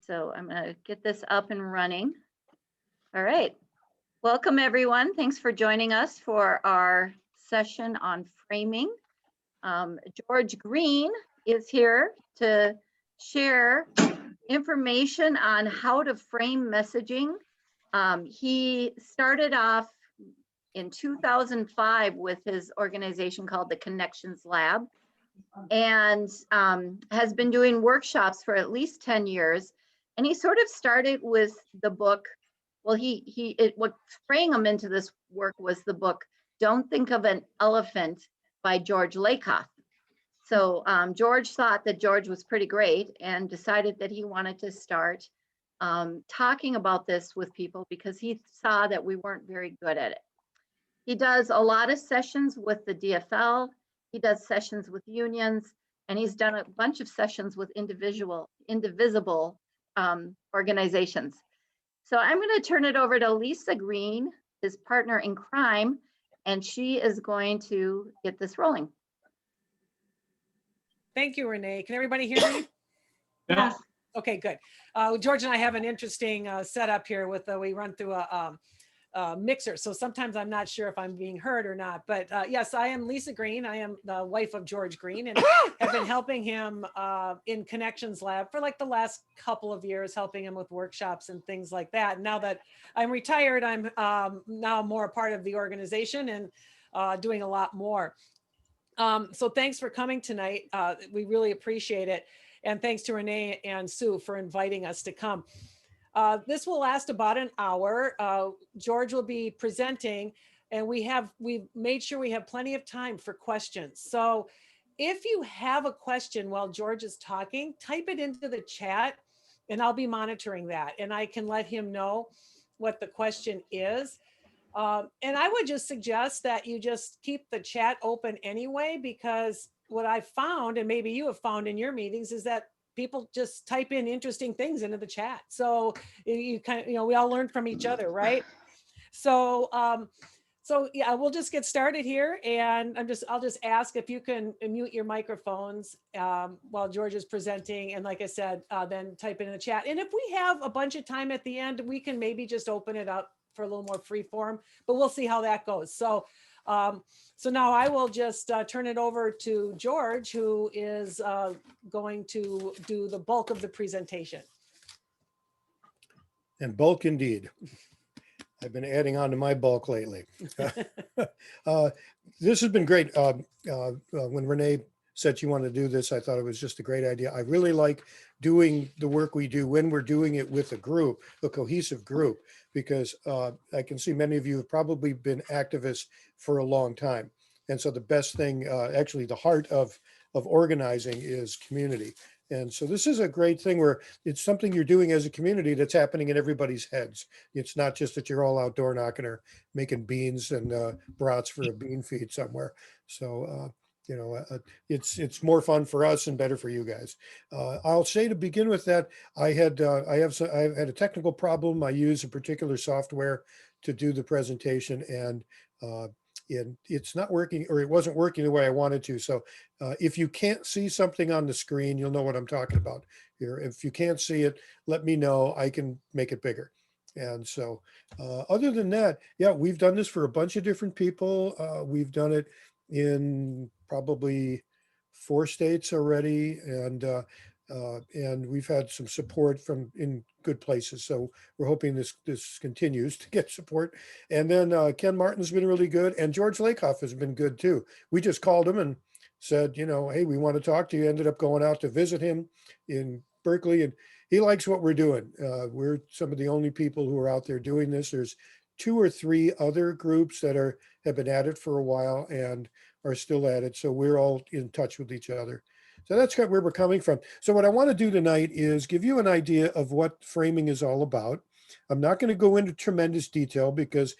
So I'm going to get this up and running. All right. Welcome, everyone. Thanks for joining us for our session on framing. George Green is here to share information on how to frame messaging. He started off in 2005 with his organization called the Connections Lab, and has been doing workshops for at least 10 years. And he sort of started with the book. Well, what sprang him into this work was the book, Don't Think of an Elephant by George Lakoff. So George thought that George was pretty great and decided that he wanted to start talking about this with people because he saw that we weren't very good at it. He does a lot of sessions with the DFL. He does sessions with unions, and he's done a bunch of sessions with indivisible organizations. So I'm going to turn it over to Lisa Green, his partner in crime, and she is going to get this rolling. Thank you, Renee. Can everybody hear me? Yes. Okay, good. George and I have an interesting setup here with we run through a mixer. So sometimes I'm not sure if I'm being heard or not, but yes, I am Lisa Green. I am the wife of George Green and have been helping him in Connections Lab for like the last couple of years, helping him with workshops and things like that. Now that I'm retired, I'm now more a part of the organization and doing a lot more. So thanks for coming tonight. We really appreciate it. And thanks to Renee and Sue for inviting us to come. This will last about an hour. George will be presenting, and we've made sure we have plenty of time for questions. So if you have a question while George is talking, type it into the chat and I'll be monitoring that and I can let him know what the question is. And I would just suggest that you just keep the chat open anyway, because what I've found, and maybe you have found in your meetings, is that people just type in interesting things into the chat. So you kind of, we all learn from each other, right? So, so yeah, we'll just get started here, and I'll just ask if you can mute your microphones while George is presenting, and like I said, then type it in the chat. And if we have a bunch of time at the end, we can maybe just open it up for a little more free form, but we'll see how that goes. So, so now I will just turn it over to George, who is going to do the bulk of the presentation. And bulk indeed. I've been adding on to my bulk lately. This has been great. When Renee said she wanted to do this, I thought it was just a great idea. I really like doing the work we do when we're doing it with a group, a cohesive group, because I can see many of you have probably been activists for a long time. And so the best thing, actually the heart of organizing is community. And so this is a great thing where it's something you're doing as a community that's happening in everybody's heads. It's not just that you're all out door knocking or making beans and brats for a bean feed somewhere. So, it's more fun for us and better for you guys. I'll say to begin with that I had a technical problem. I use a particular software to do the presentation, and it's not working, or it wasn't working the way I wanted to. So if you can't see something on the screen, you'll know what I'm talking about here. If you can't see it, let me know. I can make it bigger. And so other than that, yeah, we've done this for a bunch of different people. We've done it in probably 4 states already, and we've had some support from in good places. So we're hoping this continues to get support. And then Ken Martin's been really good, and George Lakoff has been good too. We just called him and said, hey, we want to talk to you. Ended up going out to visit him in Berkeley, and he likes what we're doing. We're some of the only people who are out there doing this. There's 2 or 3 other groups that have been at it for a while and are still at it. So we're all in touch with each other. So that's kind of where we're coming from. So what I want to do tonight is give you an idea of what framing is all about. I'm not going to go into tremendous detail because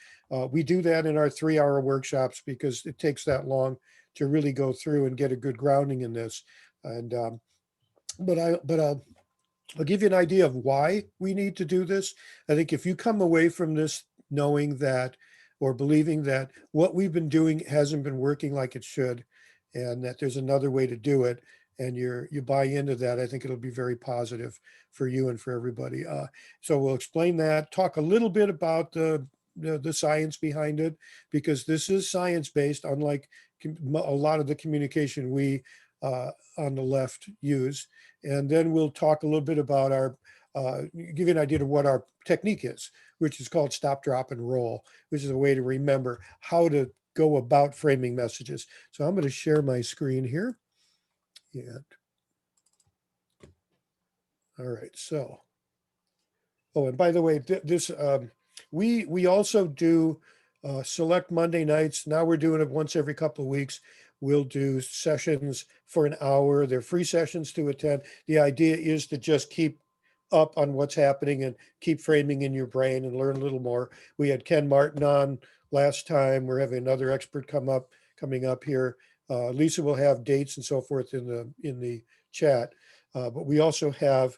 we do that in our 3-hour workshops because it takes that long to really go through and get a good grounding in this. And but I'll give you an idea of why we need to do this. I think if you come away from this knowing that, or believing that what we've been doing hasn't been working like it should, and that there's another way to do it, and you buy into that, I think it'll be very positive for you and for everybody. So we'll explain that, talk a little bit about the science behind it, because this is science-based, unlike a lot of the communication we on the left use. And then we'll talk a little bit about give you an idea of what our technique is, which is called stop, drop, and roll, which is a way to remember how to go about framing messages. So I'm going to share my screen here. And all right, so, oh, and by the way, we also do select Monday nights. Now we're doing it once every couple of weeks. We'll do sessions for an hour. They're free sessions to attend. The idea is to just keep up on what's happening and keep framing in your brain and learn a little more. We had Ken Martin on last time. We're having another expert coming up here. Lisa will have dates and so forth in the chat. But we also have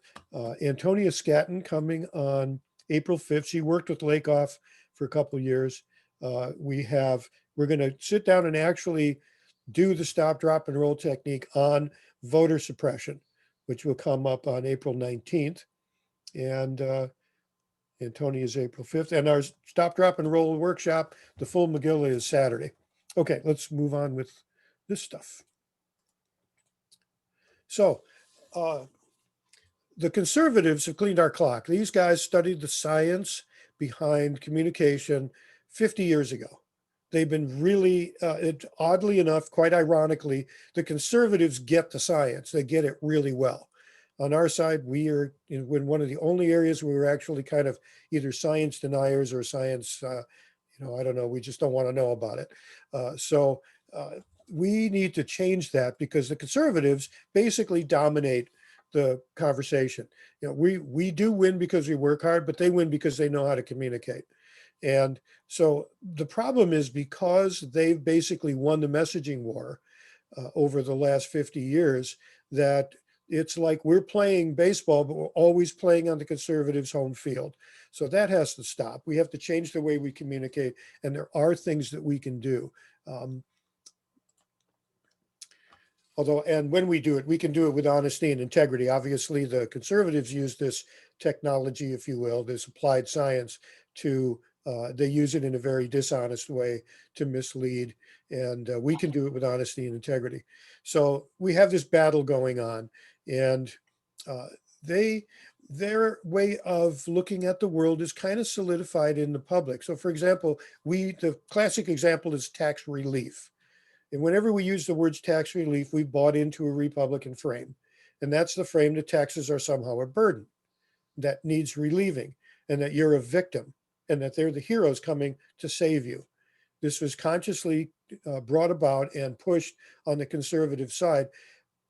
Antonia Scatton coming on April 5th. She worked with Lakoff for a couple of years. We're going to sit down and actually do the stop, drop, and roll technique on voter suppression, which will come up on April 19th. And Antonia is April 5th. And our stop, drop, and roll workshop, the full Megillah, is Saturday. Okay, let's move on with this stuff. So the conservatives have cleaned our clock. These guys studied the science behind communication 50 years ago. They've been really, oddly enough, quite ironically, the conservatives get the science. They get it really well. On our side, we are in one of the only areas where we're actually kind of either science deniers or science, I don't know, we just don't want to know about it. So we need to change that, because the conservatives basically dominate the conversation. We do win because we work hard, but they win because they know how to communicate. And so the problem is, because they've basically won the messaging war over the last 50 years, that it's like we're playing baseball, but we're always playing on the conservatives' home field. So that has to stop. We have to change the way we communicate, and there are things that we can do. And when we do it, we can do it with honesty and integrity. Obviously, the conservatives use this technology, if you will, this applied science they use it in a very dishonest way to mislead, and we can do it with honesty and integrity. So we have this battle going on, and their way of looking at the world is kind of solidified in the public. So for example, the classic example is tax relief. And whenever we use the words tax relief, we bought into a Republican frame. And that's the frame that taxes are somehow a burden that needs relieving, and that you're a victim, and that they're the heroes coming to save you. This was consciously brought about and pushed on the conservative side,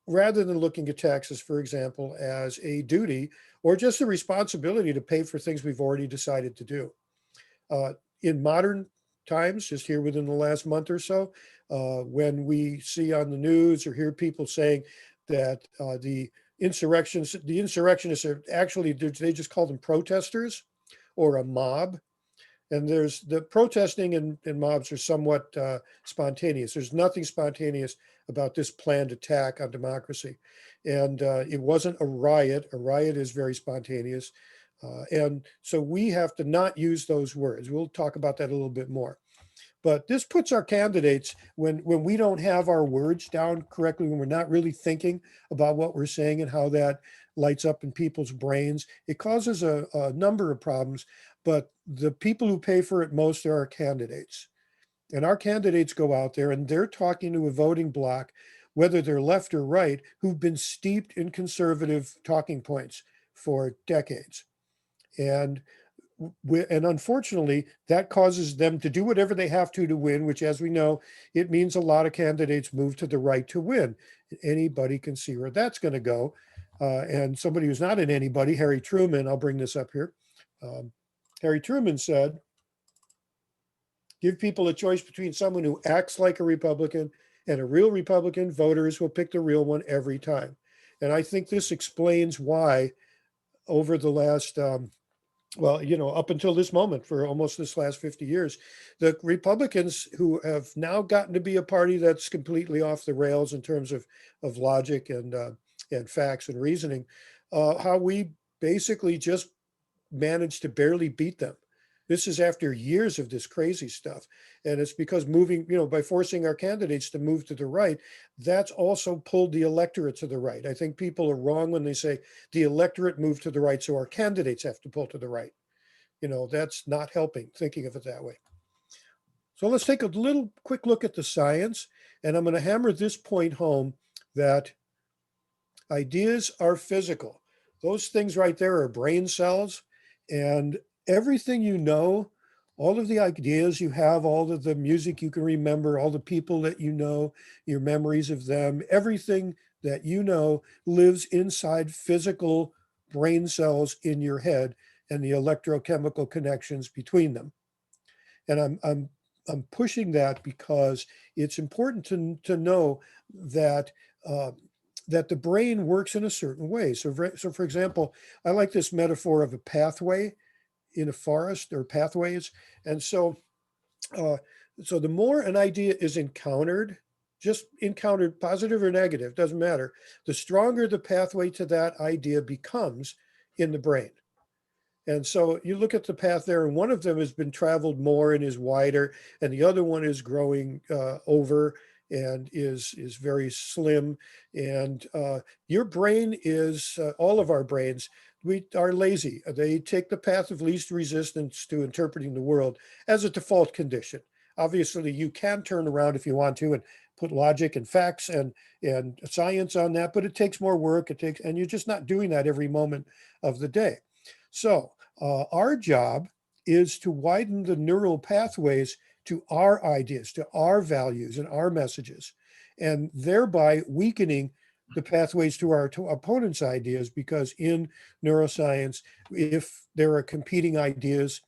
rather than looking at taxes, for example, as a duty or just a responsibility to pay for things we've already decided to do. In modern times, just here within the last month or so, when we see on the news or hear people saying that the insurrectionists are actually, they just call them protesters or a mob. And there's the protesting and mobs are somewhat spontaneous. There's nothing spontaneous about this planned attack on democracy. And it wasn't a riot. A riot is very spontaneous. And so we have to not use those words. We'll talk about that a little bit more. But this puts our candidates, when we don't have our words down correctly, when we're not really thinking about what we're saying and how that lights up in people's brains, it causes a number of problems. But the people who pay for it most are our candidates. And our candidates go out there and they're talking to a voting bloc, whether they're left or right, who've been steeped in conservative talking points for decades. And unfortunately, that causes them to do whatever they have to win, which, as we know, it means a lot of candidates move to the right to win. Anybody can see where that's going to go. And somebody who's not an anybody, Harry Truman, I'll bring this up here. Harry Truman said, give people a choice between someone who acts like a Republican and a real Republican. Voters will pick the real one every time. And I think this explains why over the last well, up until this moment, for almost this last 50 years, the Republicans, who have now gotten to be a party that's completely off the rails in terms of logic and facts and reasoning, how we basically just managed to barely beat them. This is after years of this crazy stuff. And it's because by forcing our candidates to move to the right, that's also pulled the electorate to the right. I think people are wrong when they say the electorate moved to the right, so our candidates have to pull to the right. That's not helping, thinking of it that way. So let's take a little quick look at the science. And I'm going to hammer this point home that ideas are physical. Those things right there are brain cells, and everything all of the ideas you have, all of the music you can remember, all the people that your memories of them, everything that lives inside physical brain cells in your head and the electrochemical connections between them. And I'm pushing that because it's important to know that that the brain works in a certain way. So for example, I like this metaphor of a pathway in a forest, or pathways. And so the more an idea is encountered, just encountered, positive or negative, doesn't matter, the stronger the pathway to that idea becomes in the brain. And so you look at the path there, and one of them has been traveled more and is wider, and the other one is growing over and is very slim. And your brain is, all of our brains, we are lazy. They take the path of least resistance to interpreting the world as a default condition. Obviously, you can turn around if you want to and put logic and facts and science on that, but it takes more work. And you're just not doing that every moment of the day. So our job is to widen the neural pathways to our ideas, to our values and our messages, and thereby weakening the pathways to our opponent's ideas, because in neuroscience, if there are competing ideas,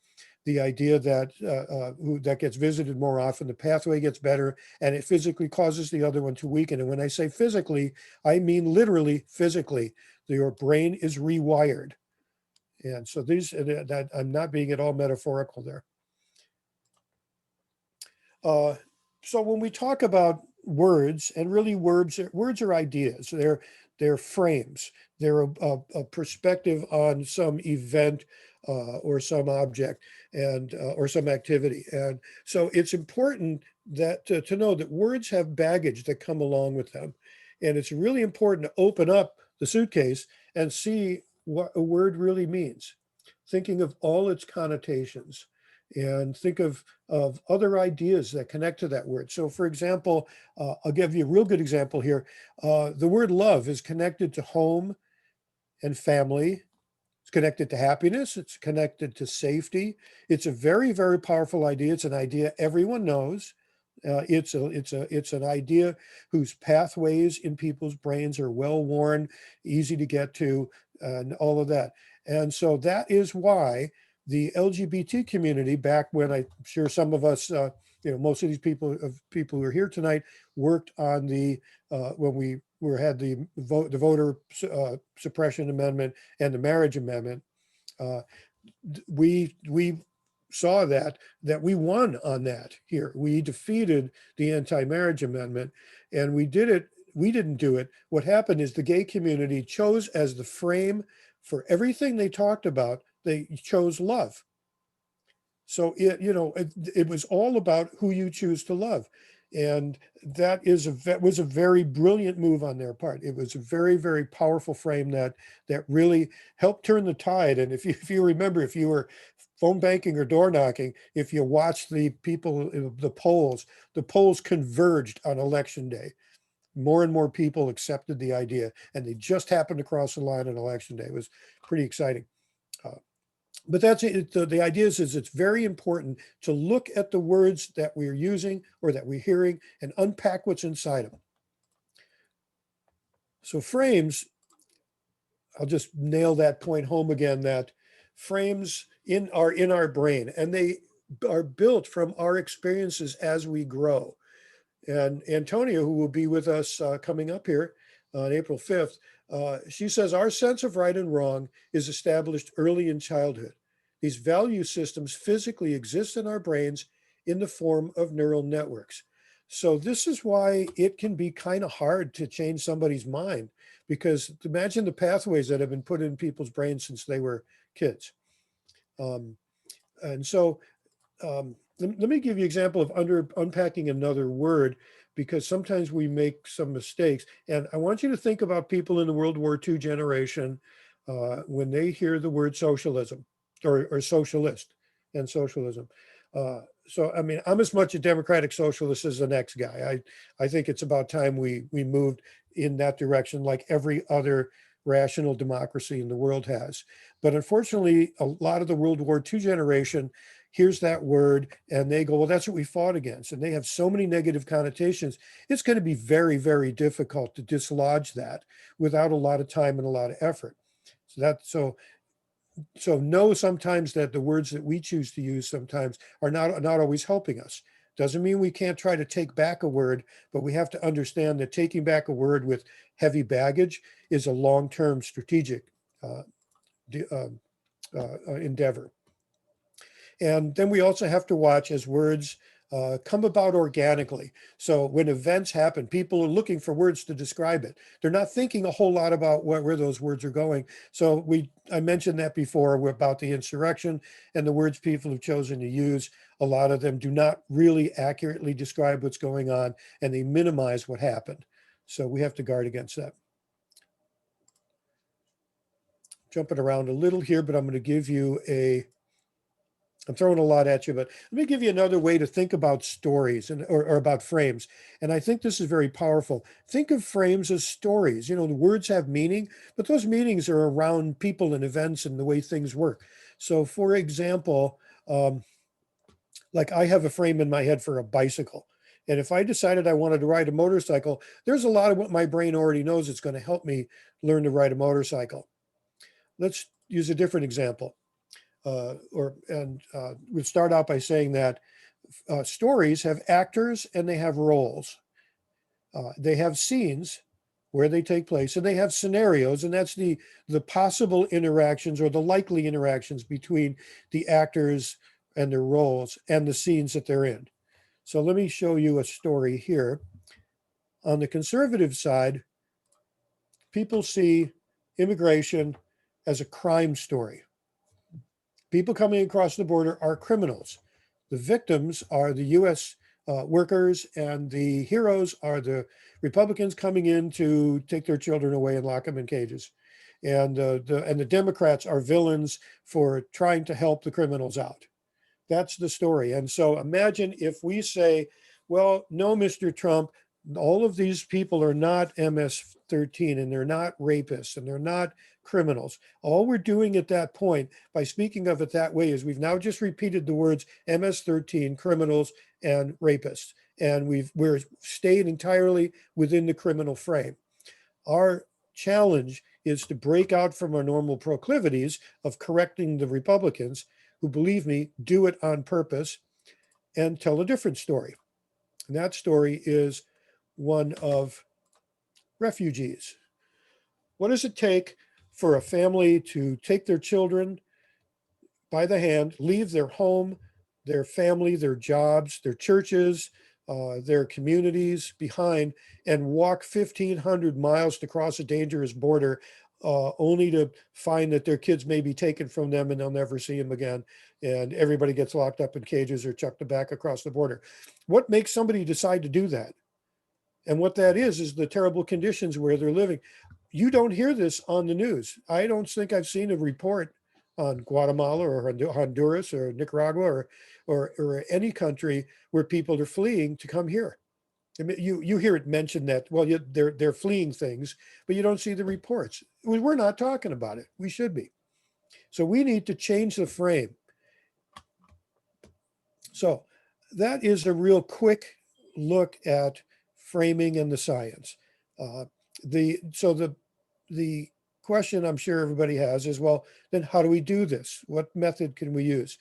the idea that gets visited more often, the pathway gets better, and it physically causes the other one to weaken. And when I say physically, I mean literally physically. Your brain is rewired. And so that I'm not being at all metaphorical there. So when we talk about words, and really words are ideas, they're frames, they're a perspective on some event or some object and or some activity. And so it's important that to know that words have baggage that come along with them. And it's really important to open up the suitcase and see what a word really means, thinking of all its connotations, and think of other ideas that connect to that word. So for example, I'll give you a real good example here. The word love is connected to home and family. It's connected to happiness. It's connected to safety. It's a very, very powerful idea. It's an idea everyone knows. It's an idea whose pathways in people's brains are well worn, easy to get to, and all of that. And so that is why the LGBT community, back when I'm sure some of us, most of these people who are here tonight, worked on when we had the voter suppression amendment and the marriage amendment. We saw that we won on that here. We defeated the anti-marriage amendment, and we didn't do it. What happened is the gay community chose as the frame for everything they talked about, they chose love. So it was all about who you choose to love. And that was a very brilliant move on their part. It was a very, very powerful frame that really helped turn the tide. And if you remember, if you were phone banking or door knocking, if you watched the polls converged on election day. More and more people accepted the idea, and they just happened to cross the line on election day. It was pretty exciting. But that's it. The idea is it's very important to look at the words that we're using or that we're hearing and unpack what's inside them. So frames, I'll just nail that point home again, that frames are in our brain, and they are built from our experiences as we grow. And Antonia, who will be with us coming up here on April 5th, she says our sense of right and wrong is established early in childhood. These value systems physically exist in our brains in the form of neural networks. So this is why it can be kind of hard to change somebody's mind, because imagine the pathways that have been put in people's brains since they were kids. And so let me give you an example of unpacking another word, because sometimes we make some mistakes. And I want you to think about people in the World War II generation when they hear the word socialism or socialist and socialism. So, I mean, I'm as much a democratic socialist as the next guy. I think it's about time we moved in that direction, like every other rational democracy in the world has. But unfortunately, a lot of the World War II generation hears that word and they go, well, that's what we fought against. And they have so many negative connotations. It's going to be very, very difficult to dislodge that without a lot of time and a lot of effort. So know sometimes that the words that we choose to use sometimes are not always helping us. Doesn't mean we can't try to take back a word, but we have to understand that taking back a word with heavy baggage is a long-term strategic endeavor. And then we also have to watch as words come about organically. So when events happen, people are looking for words to describe it. They're not thinking a whole lot about where those words are going. So I mentioned that before about the insurrection and the words people have chosen to use. A lot of them do not really accurately describe what's going on, and they minimize what happened. So we have to guard against that. Jumping around a little here, but I'm going to give you I'm throwing a lot at you, but let me give you another way to think about stories or about frames. And I think this is very powerful. Think of frames as stories. You know, the words have meaning, but those meanings are around people and events and the way things work. So for example, like I have a frame in my head for a bicycle. And if I decided I wanted to ride a motorcycle, there's a lot of what my brain already knows it's going to help me learn to ride a motorcycle. Let's use a different example. We'll start out by saying that stories have actors and they have roles. They have scenes where they take place, and they have scenarios, and that's the possible interactions or the likely interactions between the actors and their roles and the scenes that they're in. So let me show you a story here. On the conservative side, people see immigration as a crime story. People coming across the border are criminals. The victims are the US workers, and the heroes are the Republicans coming in to take their children away and lock them in cages. And the Democrats are villains for trying to help the criminals out. That's the story. And so imagine if we say, well, no, Mr. Trump, all of these people are not MS-13, and they're not rapists, and they're not criminals. All we're doing at that point, by speaking of it that way, is we've now just repeated the words MS-13, criminals, and rapists. And we're staying entirely within the criminal frame. Our challenge is to break out from our normal proclivities of correcting the Republicans, who, believe me, do it on purpose, and tell a different story. And that story is one of refugees. What does it take for a family to take their children by the hand, leave their home, their family, their jobs, their churches, their communities behind, and walk 1,500 miles to cross a dangerous border, only to find that their kids may be taken from them and they'll never see them again, and everybody gets locked up in cages or chucked back across the border? What makes somebody decide to do that? And what that is the terrible conditions where they're living. You don't hear this on the news. I don't think I've seen a report on Guatemala or Honduras or Nicaragua or any country where people are fleeing to come here. I mean, you hear it mentioned that, well, they're fleeing things, but you don't see the reports. We're not talking about it. We should be. So we need to change the frame. So that is a real quick look at framing and the science. The question I'm sure everybody has is, well, then how do we do this? What method can we use?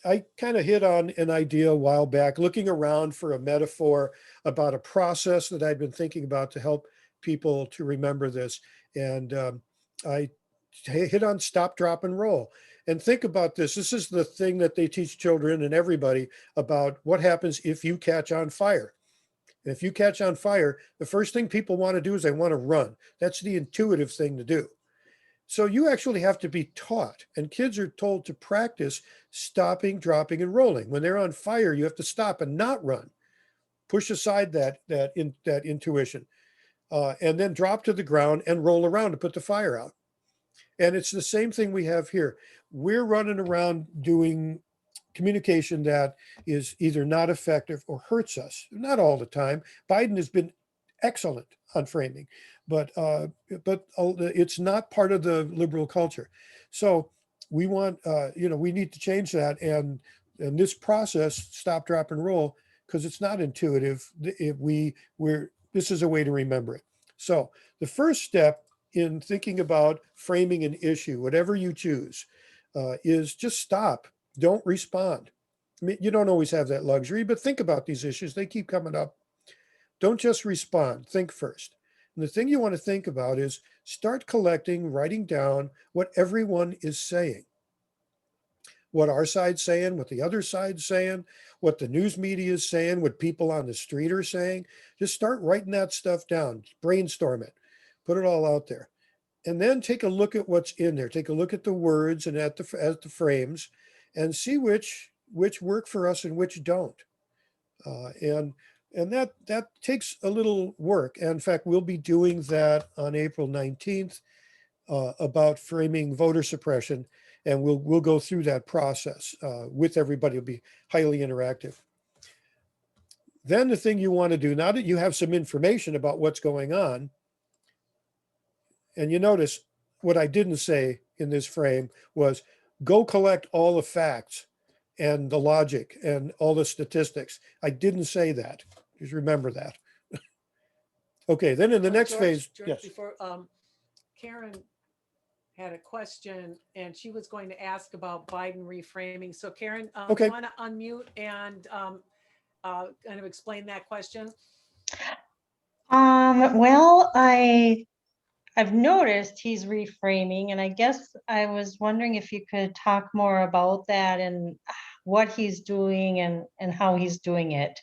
I kind of hit on an idea a while back, looking around for a metaphor about a process that I'd been thinking about to help people to remember this. And I hit on stop, drop, and roll. And think about this. This is the thing that they teach children and everybody about what happens if you catch on fire. And if you catch on fire, the first thing people want to do is they want to run. That's the intuitive thing to do. So you actually have to be taught, and kids are told to practice stopping, dropping, and rolling. When they're on fire, you have to stop and not run. Push aside that intuition, and then drop to the ground and roll around to put the fire out. And it's the same thing we have here. We're running around doing communication that is either not effective or hurts us. Not all the time. Biden has been excellent on framing, but it's not part of the liberal culture. So we want, we need to change that. And this process, stop, drop, and roll, because it's not intuitive. This is a way to remember it. So the first step in thinking about framing an issue, whatever you choose, is just stop. Don't respond. I mean, you don't always have that luxury, but think about these issues. They keep coming up. Don't just respond. Think first. And the thing you want to think about is start collecting, writing down what everyone is saying. What our side's saying, what the other side's saying, what the news media is saying, what people on the street are saying. Just start writing that stuff down. Brainstorm it. Put it all out there. And then take a look at what's in there. Take a look at the words and at the frames, and see which work for us and which don't. And that takes a little work. And in fact, we'll be doing that on April 19th about framing voter suppression, and we'll go through that process with everybody. It'll be highly interactive. Then the thing you want to do, now that you have some information about what's going on, and you notice what I didn't say in this frame was go collect all the facts and the logic and all the statistics. I didn't say that. Just remember that. Okay, then in the next phase, George, yes. before, Karen had a question and she was going to ask about Biden reframing. So Karen, Okay. you want to unmute and kind of explain that question? Well, I've noticed he's reframing, and I guess I was wondering if you could talk more about that and what he's doing and how he's doing it.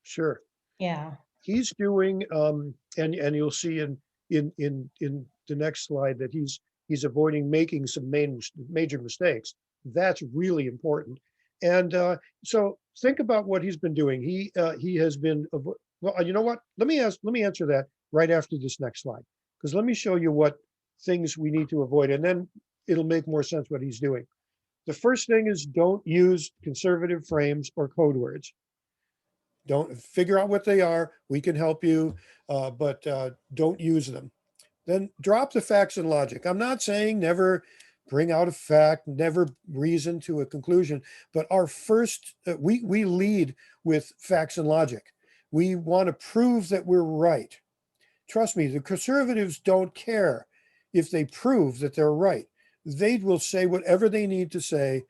Sure. Yeah. He's doing, and you'll see in the next slide that he's avoiding making some major mistakes. That's really important. And so think about what he's been doing. He has been, well, you know what? Let me answer that right after this next slide, because let me show you what things we need to avoid, and then it'll make more sense what he's doing. The first thing is don't use conservative frames or code words. Don't figure out what they are. We can help you, but don't use them. Then drop the facts and logic. I'm not saying never bring out a fact, never reason to a conclusion, but our first, we lead with facts and logic. We want to prove that we're right. Trust me, the conservatives don't care if they prove that they're right. They will say whatever they need to say.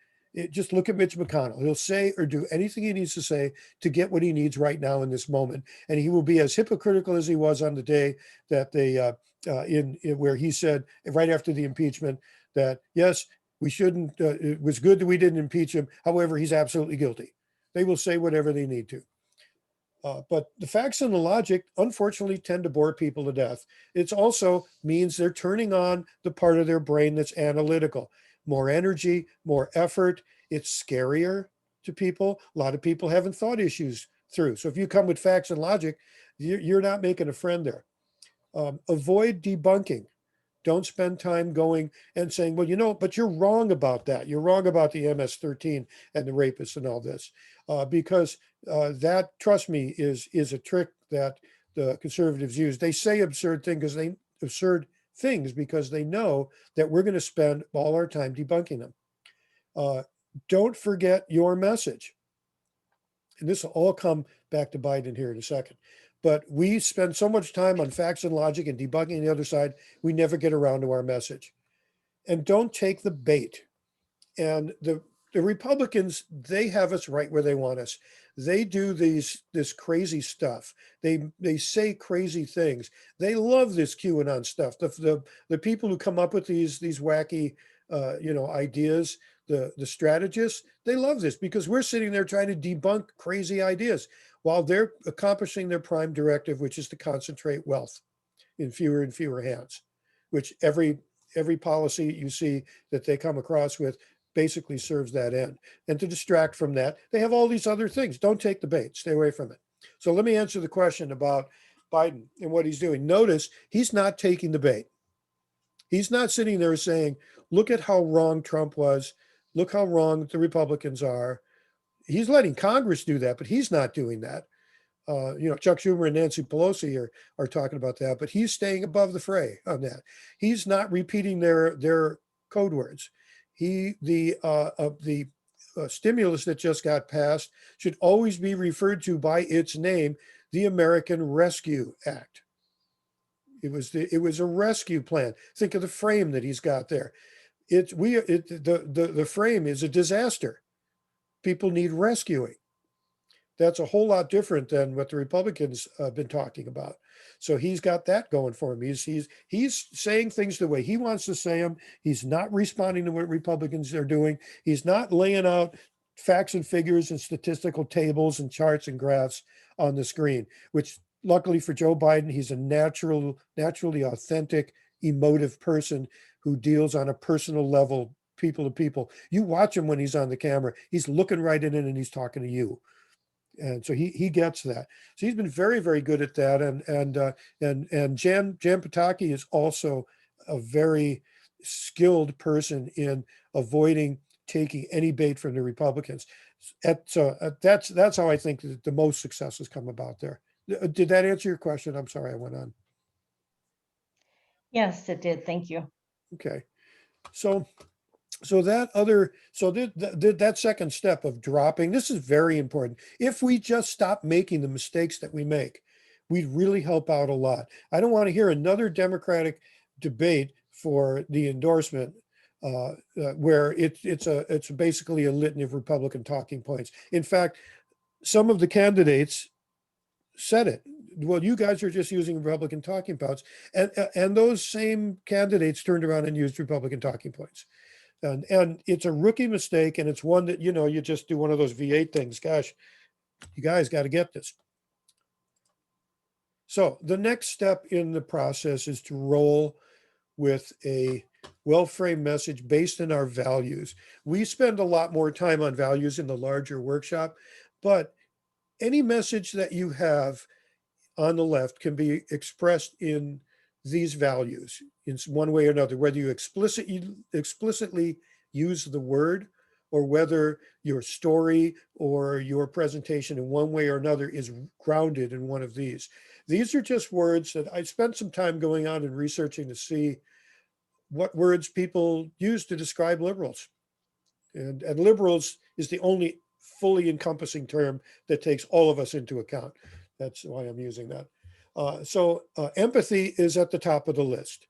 Just look at Mitch McConnell. He'll say or do anything he needs to say to get what he needs right now in this moment. And he will be as hypocritical as he was on the day that they, where he said right after the impeachment that, yes, we shouldn't, it was good that we didn't impeach him. However, he's absolutely guilty. They will say whatever they need to. But the facts and the logic, unfortunately, tend to bore people to death. It also means they're turning on the part of their brain that's analytical. More energy, more effort. It's scarier to people. A lot of people haven't thought issues through. So if you come with facts and logic, you're not making a friend there. Avoid debunking. Don't spend time going and saying, well, but you're wrong about that. You're wrong about the MS-13 and the rapists and all this. Because that, trust me, is a trick that the conservatives use. They say absurd things because they know that we're going to spend all our time debunking them. Don't forget your message. And this will all come back to Biden here in a second. But we spend so much time on facts and logic and debunking the other side, we never get around to our message. And don't take the bait. And the Republicans, they have us right where they want us. They do this crazy stuff. They say crazy things. They love this QAnon stuff. The people who come up with these wacky ideas, the strategists, they love this because we're sitting there trying to debunk crazy ideas while they're accomplishing their prime directive, which is to concentrate wealth in fewer and fewer hands, which every policy you see that they come across with basically serves that end. And to distract from that, they have all these other things. Don't take the bait, stay away from it. So let me answer the question about Biden and what he's doing. Notice he's not taking the bait. He's not sitting there saying, look at how wrong Trump was. Look how wrong the Republicans are. He's letting Congress do that, but he's not doing that. Chuck Schumer and Nancy Pelosi are talking about that, but he's staying above the fray on that. He's not repeating their code words. The stimulus that just got passed should always be referred to by its name, the American Rescue Act. It was a rescue plan. Think of the frame that he's got there. The frame is a disaster. People need rescuing. That's a whole lot different than what the Republicans have been talking about. So he's got that going for him. He's saying things the way he wants to say them. He's not responding to what Republicans are doing. He's not laying out facts and figures and statistical tables and charts and graphs on the screen, which luckily for Joe Biden, he's a naturally authentic, emotive person who deals on a personal level, people to people. You watch him when he's on the camera, he's looking right in it and he's talking to you. And so he gets that. So he's been very, very good at that. And Jan Psaki is also a very skilled person in avoiding taking any bait from the Republicans. So that's how I think that the most success has come about there. Did that answer your question? I'm sorry, I went on. Yes, it did. Thank you. Okay. So that second step of dropping, this is very important. If we just stop making the mistakes that we make, we'd really help out a lot. I don't want to hear another Democratic debate for the endorsement where it's basically a litany of Republican talking points. In fact, some of the candidates said it. Well, you guys are just using Republican talking points, and those same candidates turned around and used Republican talking points. And it's a rookie mistake, and it's one that, you just do one of those V8 things. Gosh, you guys got to get this. So the next step in the process is to roll with a well-framed message based on our values. We spend a lot more time on values in the larger workshop, but any message that you have on the left can be expressed in these values in one way or another, whether you explicitly use the word or whether your story or your presentation in one way or another is grounded in one of these. These are just words that I spent some time going on and researching to see what words people use to describe liberals. And liberals is the only fully encompassing term that takes all of us into account. That's why I'm using that. So empathy is at the top of the list.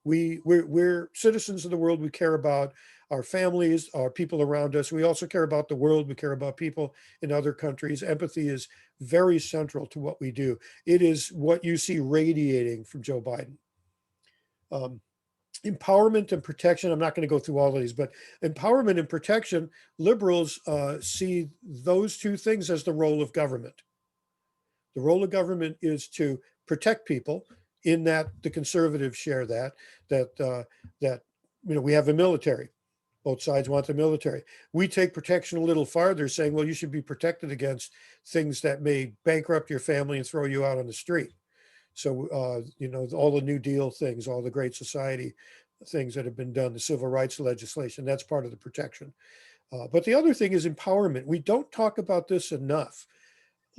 We're citizens of the world. We care about our families, our people around us. We also care about the world. We care about people in other countries. Empathy is very central to what we do. It is what you see radiating from Joe Biden. Empowerment and protection. I'm not going to go through all of these, but empowerment and protection, liberals see those two things as the role of government. The role of government is to protect people, in that the conservatives share that we have a military. Both sides want the military. We take protection a little farther, saying, well, you should be protected against things that may bankrupt your family and throw you out on the street. So, all the New Deal things, all the Great Society things that have been done, the civil rights legislation, that's part of the protection. But the other thing is empowerment. We don't talk about this enough.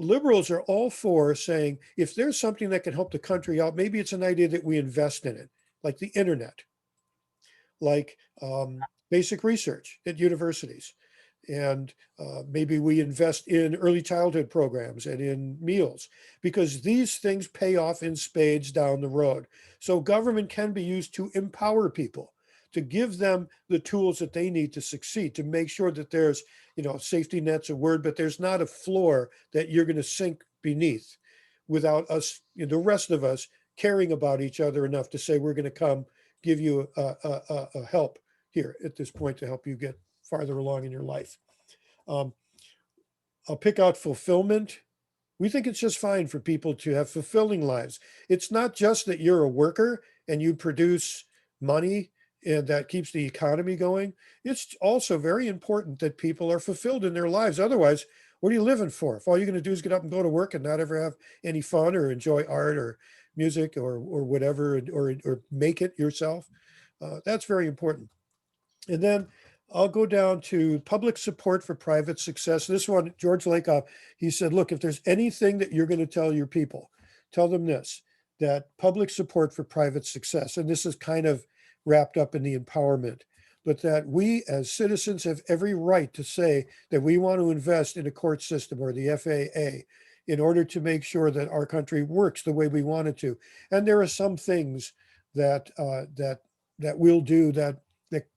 Liberals are all for saying, if there's something that can help the country out, maybe it's an idea that we invest in it, like the internet, like basic research at universities. And maybe we invest in early childhood programs and in meals, because these things pay off in spades down the road. So government can be used to empower people, to give them the tools that they need to succeed, to make sure that there's, safety net's a word, but there's not a floor that you're going to sink beneath without us, the rest of us caring about each other enough to say, we're going to come give you a help here at this point to help you get farther along in your life. I'll pick out fulfillment. We think it's just fine for people to have fulfilling lives. It's not just that you're a worker and you produce money and that keeps the economy going. It's also very important that people are fulfilled in their lives. Otherwise, what are you living for? If all you're going to do is get up and go to work and not ever have any fun or enjoy art or music or whatever, or make it yourself, that's very important. And then I'll go down to public support for private success. This one, George Lakoff, he said, look, if there's anything that you're going to tell your people, tell them this, that public support for private success, and this is kind of wrapped up in the empowerment, but that we as citizens have every right to say that we want to invest in a court system or the FAA in order to make sure that our country works the way we want it to. And there are some things that we'll do that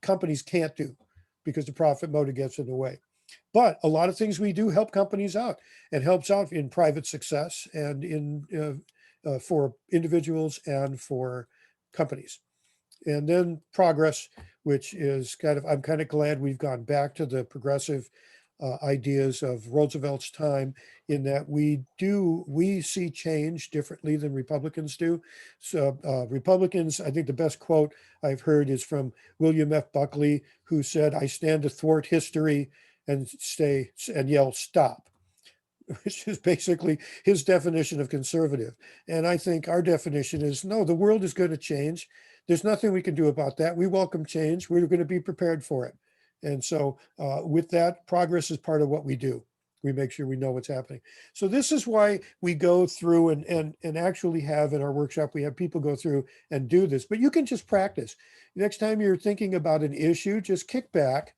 companies can't do because the profit motive gets in the way. But a lot of things we do help companies out and helps out in private success and in for individuals and for companies. And then progress, which is I'm kind of glad we've gone back to the progressive ideas of Roosevelt's time, in that we see change differently than Republicans do. So Republicans, I think the best quote I've heard is from William F. Buckley, who said, "I stand to thwart history and yell stop," which is basically his definition of conservative. And I think our definition is, no, the world is going to change. There's nothing we can do about that. We welcome change. We're going to be prepared for it. And so with that, progress is part of what we do. We make sure we know what's happening. So this is why we go through and actually have in our workshop, we have people go through and do this, but you can just practice. Next time you're thinking about an issue, just kick back,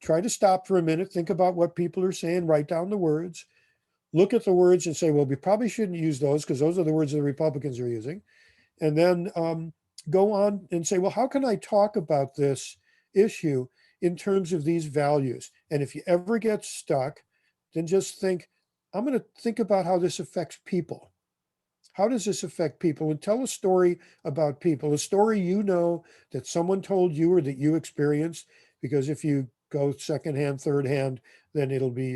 try to stop for a minute, think about what people are saying, write down the words, look at the words and say, well, we probably shouldn't use those because those are the words that the Republicans are using. And then go on and say, well, how can I talk about this issue in terms of these values? And if you ever get stuck, then just think, I'm going to think about how this affects people. How does this affect people? And tell a story about people, a story that someone told you or that you experienced, because if you go secondhand, third hand, then it'll be,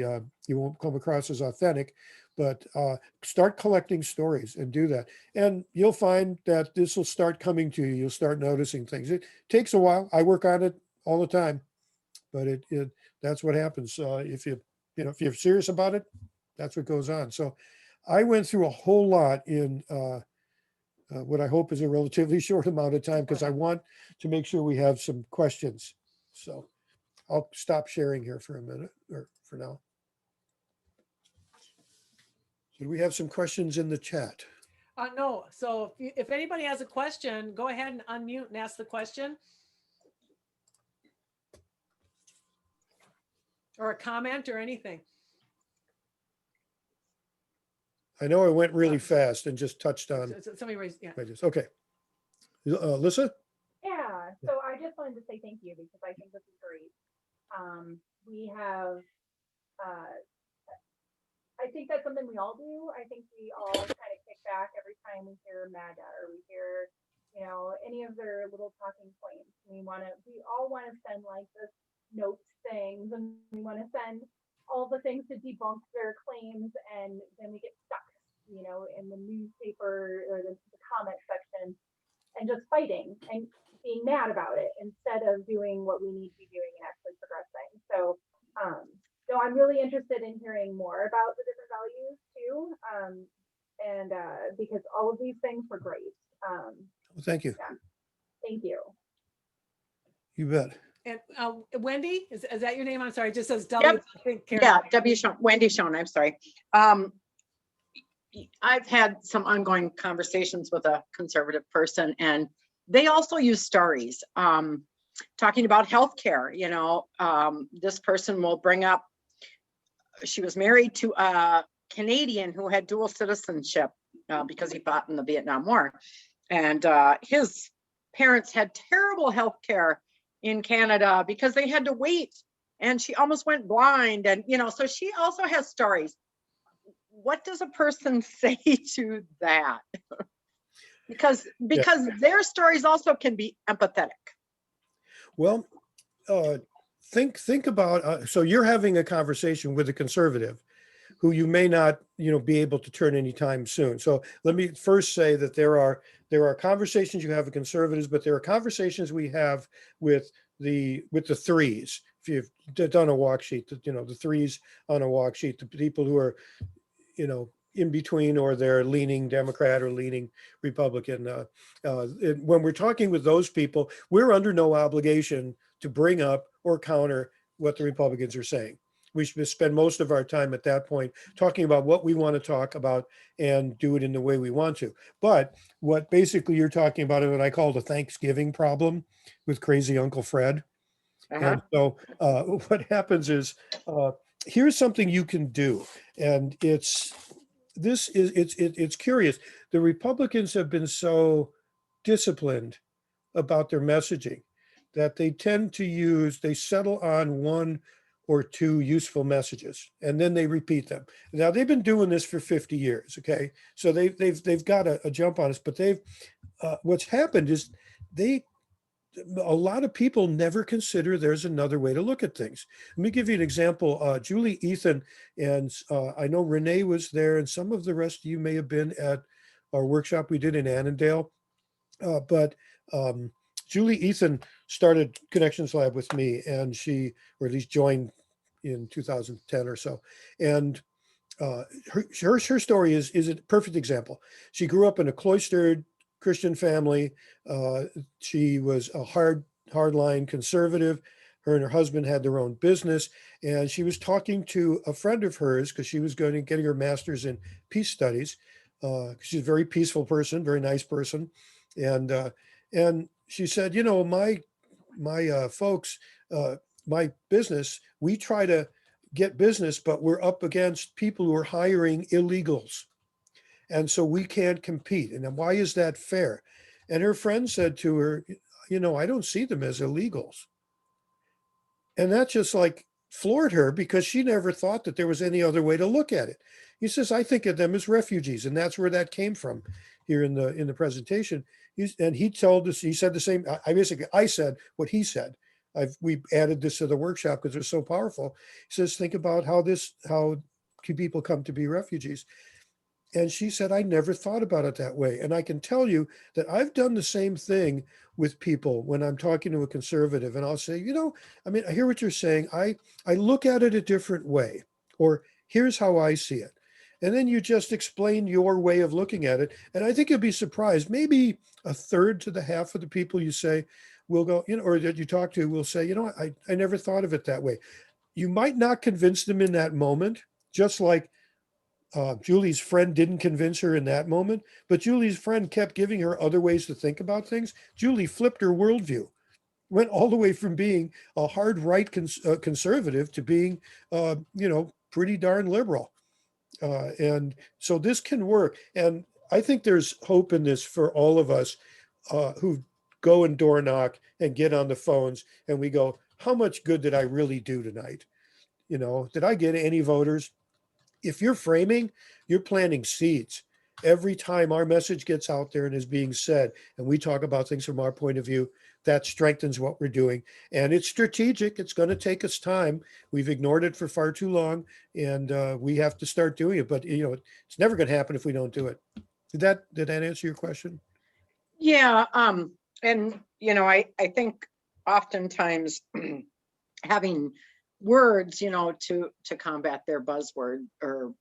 you won't come across as authentic. But start collecting stories and do that. And you'll find that this will start coming to you. You'll start noticing things. It takes a while. I work on it all the time, but that's what happens. If you're serious about it, that's what goes on. So I went through a whole lot in what I hope is a relatively short amount of time, because I want to make sure we have some questions. So I'll stop sharing here for a minute, or for now. So do we have some questions in the chat? No. So if anybody has a question, go ahead and unmute and ask the question. Or a comment or anything. I know I went really fast and just touched on. Somebody raised, yeah. Okay. Alyssa? Yeah, so I just wanted to say thank you because I think this is great. We have, I think that's something we all do. I think we all kind of kick back every time we hear MAGA or we hear, any of their little talking points. We all want to send like this notes things, and we want to send all the things to debunk their claims, and then we get stuck, in the newspaper or the comment section and just fighting and being mad about it instead of doing what we need to be doing and actually progressing. So I'm really interested in hearing more about the different values too. And because all of these things were great. Well, thank you. Yeah. Thank you. You bet. And Wendy, is that your name? I'm sorry, it just says W. Yep. I think Karen. Yeah, Wendy Schoen, I'm sorry. I've had some ongoing conversations with a conservative person, and they also use stories, talking about healthcare. This person will bring up, she was married to a Canadian who had dual citizenship because he fought in the Vietnam War. And his parents had terrible health care in Canada because they had to wait, and she almost went blind. And, so she also has stories. What does a person say to that? because their stories also can be empathetic. Well, think about, so you're having a conversation with a conservative who you may not, be able to turn anytime soon. So let me first say that there are conversations you have with conservatives, but there are conversations we have with the threes. If you've done a walk sheet, the threes on a walk sheet, the people who are, in between, or they're leaning Democrat or leaning Republican. When we're talking with those people, we're under no obligation to bring up or counter what the Republicans are saying. We should spend most of our time at that point talking about what we want to talk about and do it in the way we want to. But what basically you're talking about is what I call the Thanksgiving problem with crazy Uncle Fred. And so what happens is, here's something you can do. And it's curious. The Republicans have been so disciplined about their messaging that they tend to they settle on one or two useful messages, and then they repeat them. Now they've been doing this for 50 years. Okay. So they've got a jump on us, but what's happened is a lot of people never consider there's another way to look at things. Let me give you an example. Julie, Ethan, and I know Renee was there, and some of the rest of you may have been at our workshop we did in Annandale. But Julie Ethan started Connections Lab with me, and or at least joined in 2010 or so. And her story is a perfect example. She grew up in a cloistered Christian family. She was a hardline conservative. Her and her husband had their own business, and she was talking to a friend of hers because she was getting her master's in peace studies. She's a very peaceful person, very nice person, and she said, my folks, my business, we try to get business, but we're up against people who are hiring illegals. And so we can't compete. And why is that fair? And her friend said to her, I don't see them as illegals. And that just floored her, because she never thought that there was any other way to look at it. He says, I think of them as refugees. And that's where that came from here in the presentation. And he told us, he said the same. I said what he said. We added this to the workshop because it was so powerful. He says, think about how people come to be refugees. And she said, I never thought about it that way. And I can tell you that I've done the same thing with people when I'm talking to a conservative, and I'll say, I hear what you're saying. I look at it a different way, or here's how I see it. And then you just explain your way of looking at it. And I think you'll be surprised. Maybe a third to the half of the people you say will go, or that you talk to will say, I never thought of it that way. You might not convince them in that moment, just like Julie's friend didn't convince her in that moment, but Julie's friend kept giving her other ways to think about things. Julie flipped her worldview, went all the way from being a hard right conservative to being, pretty darn liberal. And so this can work. And I think there's hope in this for all of us who go and door knock and get on the phones, and we go, how much good did I really do tonight? Did I get any voters? If you're framing, you're planting seeds. Every time our message gets out there and is being said, and we talk about things from our point of view, that strengthens what we're doing. And it's strategic. It's going to take us time. We've ignored it for far too long, and we have to start doing it. But, it's never going to happen if we don't do it. Did that answer your question? Yeah. And, I think oftentimes having words, to combat their buzzword or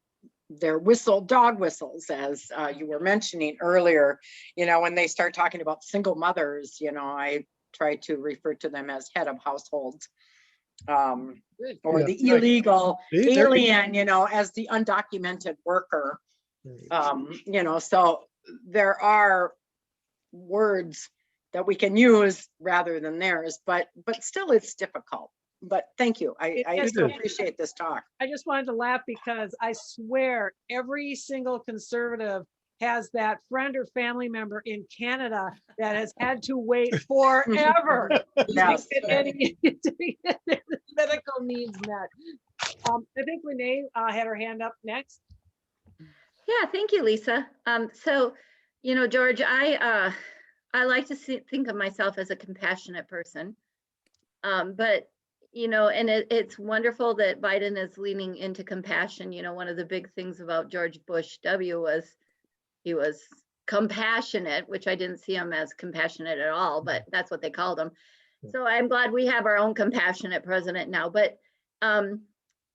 their dog whistles, as you were mentioning earlier, when they start talking about single mothers, I try to refer to them as head of households, or the illegal alien, as the undocumented worker. So there are words that we can use rather than theirs, but still it's difficult. But thank you. I just appreciate this talk. I just wanted to laugh because I swear every single conservative has that friend or family member in Canada that has had to wait forever Yes. to get any to get their medical needs met. I think Renee had her hand up next. Yeah, thank you, Lisa. So, George, I like to think of myself as a compassionate person. But, and it's wonderful that Biden is leaning into compassion. One of the big things about George Bush W was he was compassionate, which I didn't see him as compassionate at all, but that's what they called him. So I'm glad we have our own compassionate president now. But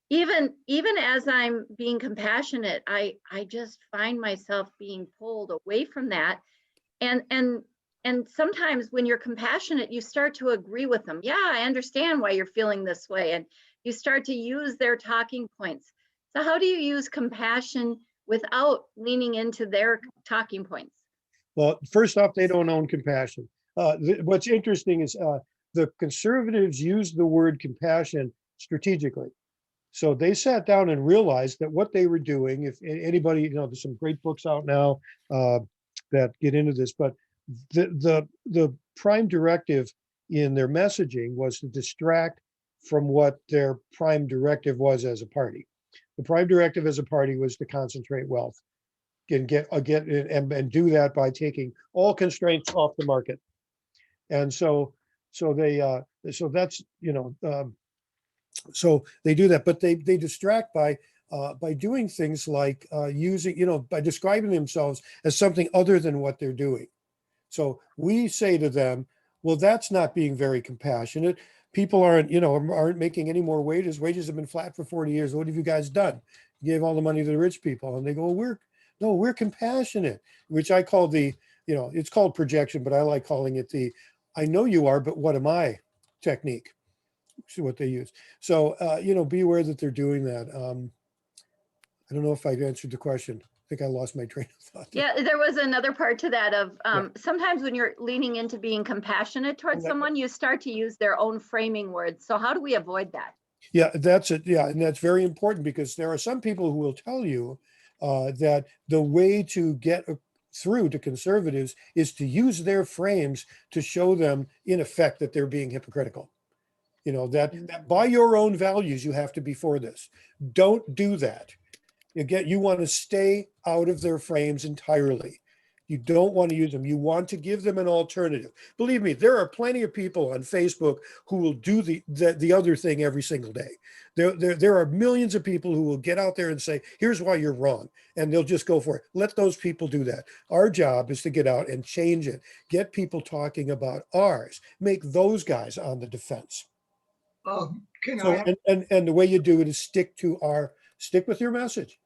even as I'm being compassionate, I just find myself being pulled away from that. And sometimes when you're compassionate, you start to agree with them. Yeah, I understand why you're feeling this way. And you start to use their talking points. So how do you use compassion without leaning into their talking points? Well, first off, they don't own compassion. What's interesting is the conservatives use the word compassion strategically. So they sat down and realized that what they were doing, if anybody, there's some great books out now that get into this, but the prime directive in their messaging was to distract from what their prime directive was as a party. The prime directive as a party was to concentrate wealth and and do that by taking all constraints off the market. And so that's, so they do that, but they distract by doing things like using, by describing themselves as something other than what they're doing. So we say to them, well, that's not being very compassionate. People aren't making any more wages. Wages have been flat for 40 years. What have you guys done? You gave all the money to the rich people. And they go, we're compassionate, which I call it's called projection, but I like calling it I know you are, but what am I technique. What they use. So, be aware that they're doing that. I don't know if I've answered the question. I think I lost my train of thought. Yeah, there was another part to that of sometimes when you're leaning into being compassionate towards someone, you start to use their own framing words. So how do we avoid that? Yeah, that's it. Yeah, and that's very important because there are some people who will tell you that the way to get through to conservatives is to use their frames to show them, in effect, that they're being hypocritical. That by your own values, you have to be for this. Don't do that. You want to stay out of their frames entirely. You don't want to use them. You want to give them an alternative. Believe me, there are plenty of people on Facebook who will do the other thing every single day. There are millions of people who will get out there and say, here's why you're wrong. And they'll just go for it. Let those people do that. Our job is to get out and change it. Get people talking about ours. Make those guys on the defense. And the way you do it is stick with your message.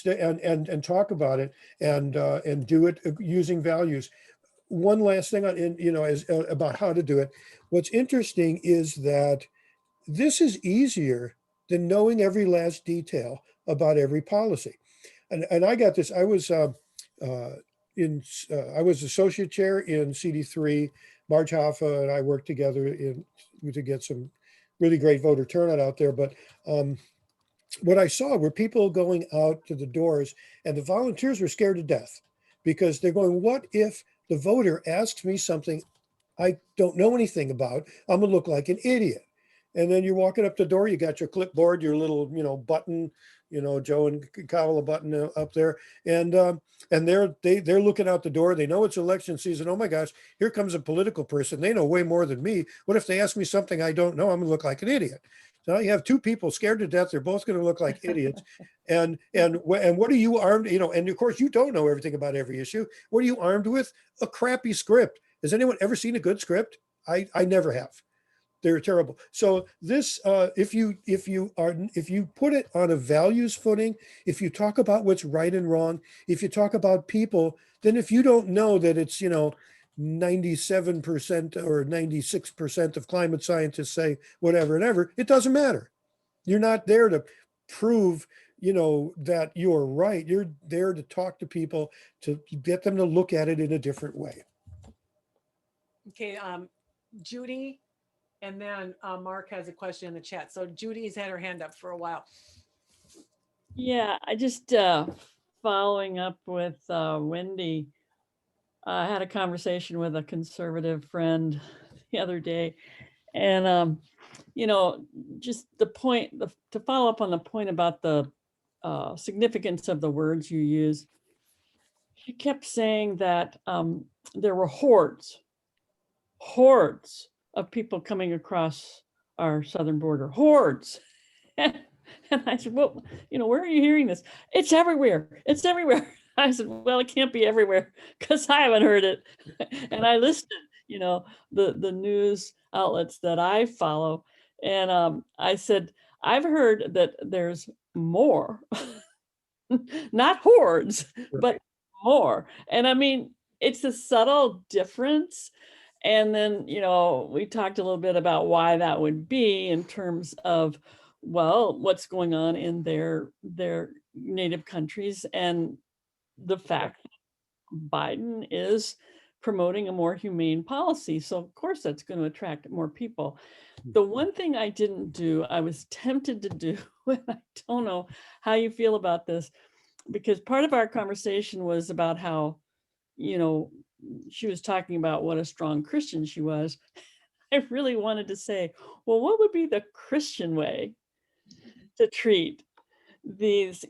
And talk about it and do it using values. One last thing about how to do it. What's interesting is that this is easier than knowing every last detail about every policy. And I got this. I was associate chair in CD3. Marge Hoffa and I worked together to get some really great voter turnout out there. But what I saw were people going out to the doors, and the volunteers were scared to death because they're going, what if the voter asks me something I don't know anything about? I'm gonna look like an idiot. And then you're walking up the door, you got your clipboard, your little, button, Joe and Kamala button up there. And they're looking out the door. They know it's election season. Oh my gosh, here comes a political person. They know way more than me. What if they ask me something I don't know? I'm gonna look like an idiot. So now you have two people scared to death. They're both going to look like idiots. And what are you armed? And of course you don't know everything about every issue. What are you armed with? A crappy script. Has anyone ever seen a good script? I never have. They're terrible. So this, if you put it on a values footing, if you talk about what's right and wrong, if you talk about people, then if you don't know that it's 97% or 96% of climate scientists say whatever and ever, it doesn't matter. You're not there to prove, that you're right. You're there to talk to people, to get them to look at it in a different way. Okay, Judy, and then Mark has a question in the chat. So Judy's had her hand up for a while. Yeah, I just following up with Wendy. I had a conversation with a conservative friend the other day, and just the point, to follow up on the point about the significance of the words you use. She kept saying that there were hordes of people coming across our southern border, hordes. And I said, well, where are you hearing this? It's everywhere. It's everywhere. I said, well, it can't be everywhere because I haven't heard it. And I listed, the news outlets that I follow. And I said, I've heard that there's more, not hordes, but more. And I mean, it's a subtle difference. And then, we talked a little bit about why that would be in terms of, well, what's going on in their native countries and the fact that Biden is promoting a more humane policy. So of course that's going to attract more people. The one thing I didn't do, I was tempted to do, and I don't know how you feel about this, because part of our conversation was about how, she was talking about what a strong Christian she was. I really wanted to say, well, what would be the Christian way to treat these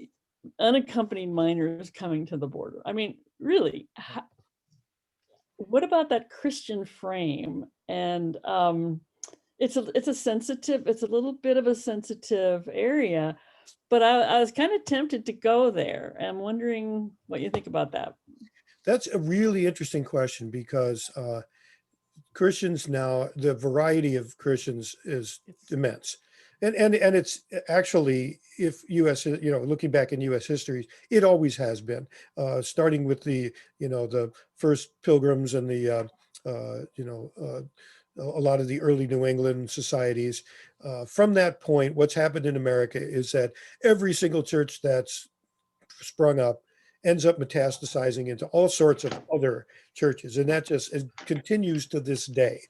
unaccompanied minors coming to the border? I mean, really, what about that Christian frame? And it's a little bit of a sensitive area, but I was kind of tempted to go there. I'm wondering what you think about that. That's a really interesting question because Christians now, the variety of Christians is immense. And it's actually, if US, looking back in US history, it always has been, starting with the first pilgrims and a lot of the early New England societies. From that point, what's happened in America is that every single church that's sprung up ends up metastasizing into all sorts of other churches. And that just it continues to this day.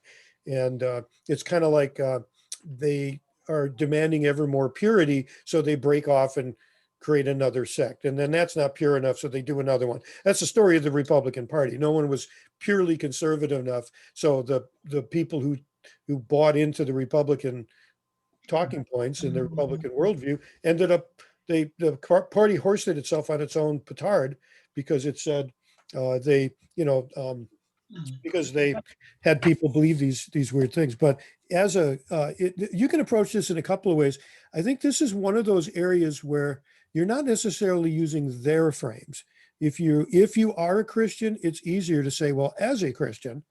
And it's kind of like they are demanding ever more purity, so they break off and create another sect. And then that's not pure enough, so they do another one. That's the story of the Republican Party. No one was purely conservative enough. So the people who bought into the Republican talking points and the Republican worldview ended up, the party hoisted itself on its own petard because it said because they had people believe these weird things. But as you can approach this in a couple of ways. I think this is one of those areas where you're not necessarily using their frames. If you are a Christian, it's easier to say, well, as a Christian,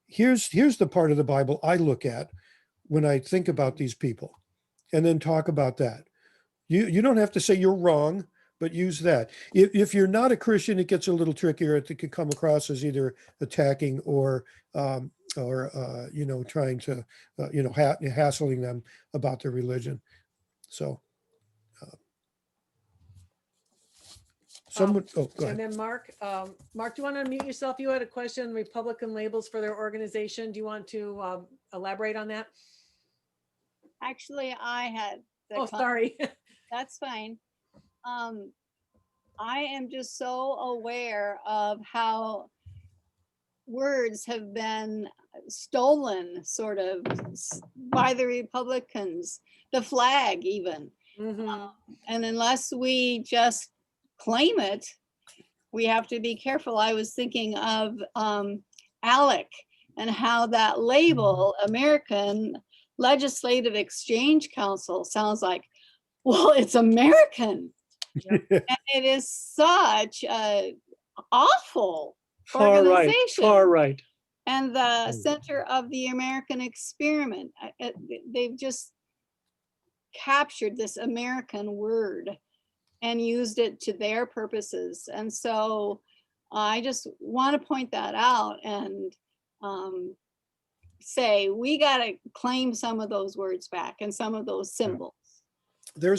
here's the part of the Bible I look at when I think about these people, and then talk about that. You don't have to say you're wrong, but use that. If you're not a Christian, it gets a little trickier. It could come across as either attacking or trying to hassling them about their religion. So someone. Go ahead. And then Mark, do you want to unmute yourself? You had a question, Republican labels for their organization. Do you want to elaborate on that? Actually, I had. Oh, sorry. That's fine. I am just so aware of how words have been stolen sort of by the Republicans, the flag even. Mhm. And unless we just claim it, we have to be careful. I was thinking of ALEC and how that label, American Legislative Exchange Council, sounds like, well, it's American. And it is such a awful organization. Far right. And the center of the American experiment. They've just captured this American word and used it to their purposes. And so I just want to point that out and say, we got to claim some of those words back and some of those symbols. There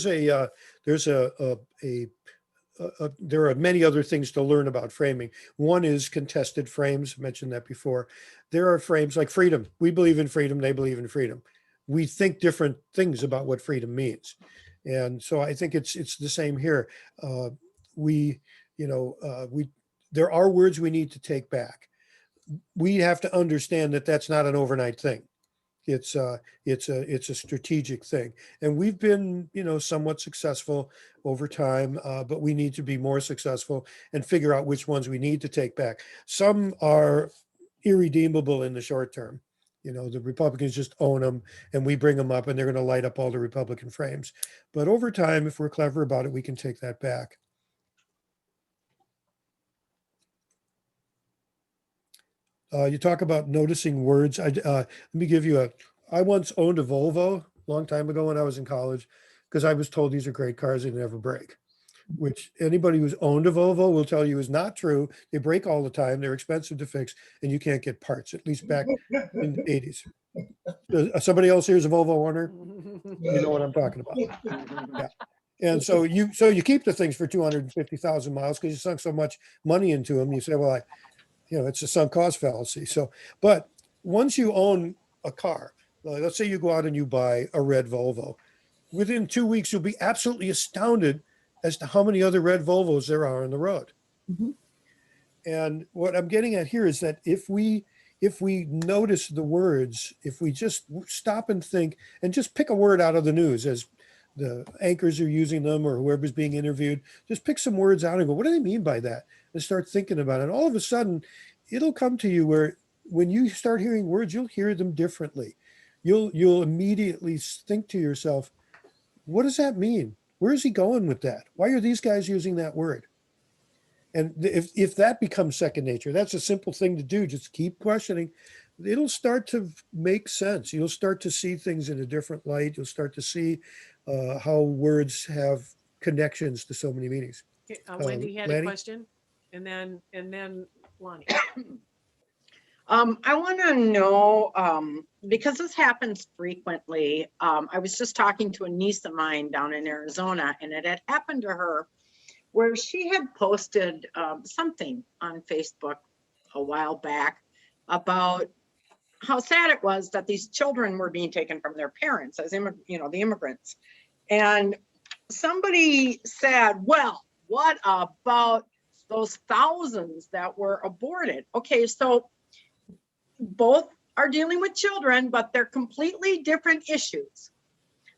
are many other things to learn about framing. One is contested frames. I mentioned that before. There are frames like freedom. We believe in freedom. They believe in freedom. We think different things about what freedom means. And so I think it's the same here. there are words we need to take back. We have to understand that that's not an overnight thing. It's a strategic thing, and we've been, somewhat successful over time, but we need to be more successful and figure out which ones we need to take back. Some are irredeemable in the short term. The Republicans just own them, and we bring them up, and they're going to light up all the Republican frames. But over time, if we're clever about it, we can take that back. You talk about noticing words. Let me give you I once owned a Volvo a long time ago when I was in college, because I was told these are great cars, they never break, which anybody who's owned a Volvo will tell you is not true. They break all the time. They're expensive to fix, and you can't get parts, at least back in the 80s. Somebody else here is a Volvo owner? You know what I'm talking about. Yeah. And so you keep the things for 250,000 miles because you sunk so much money into them. You say, well, it's a sunk cost fallacy. So, but once you own a car, let's say you go out and you buy a red Volvo, within 2 weeks, you'll be absolutely astounded as to how many other red Volvos there are on the road. Mhm. And what I'm getting at here is that if we notice the words, if we just stop and think and just pick a word out of the news as the anchors are using them or whoever's being interviewed, just pick some words out and go, what do they mean by that? And start thinking about it. And all of a sudden, it'll come to you where when you start hearing words, you'll hear them differently. You'll immediately think to yourself, what does that mean? Where is he going with that? Why are these guys using that word? And if that becomes second nature, that's a simple thing to do. Just keep questioning. It'll start to make sense. You'll start to see things in a different light. You'll start to see how words have connections to so many meanings. Wendy had a Lanny? question, and then Lonnie. I want to know, because this happens frequently. I was just talking to a niece of mine down in Arizona, and it had happened to her where she had posted something on Facebook a while back about how sad it was that these children were being taken from their parents as the immigrants. And somebody said, well, what about those thousands that were aborted? Okay, so both are dealing with children, but they're completely different issues.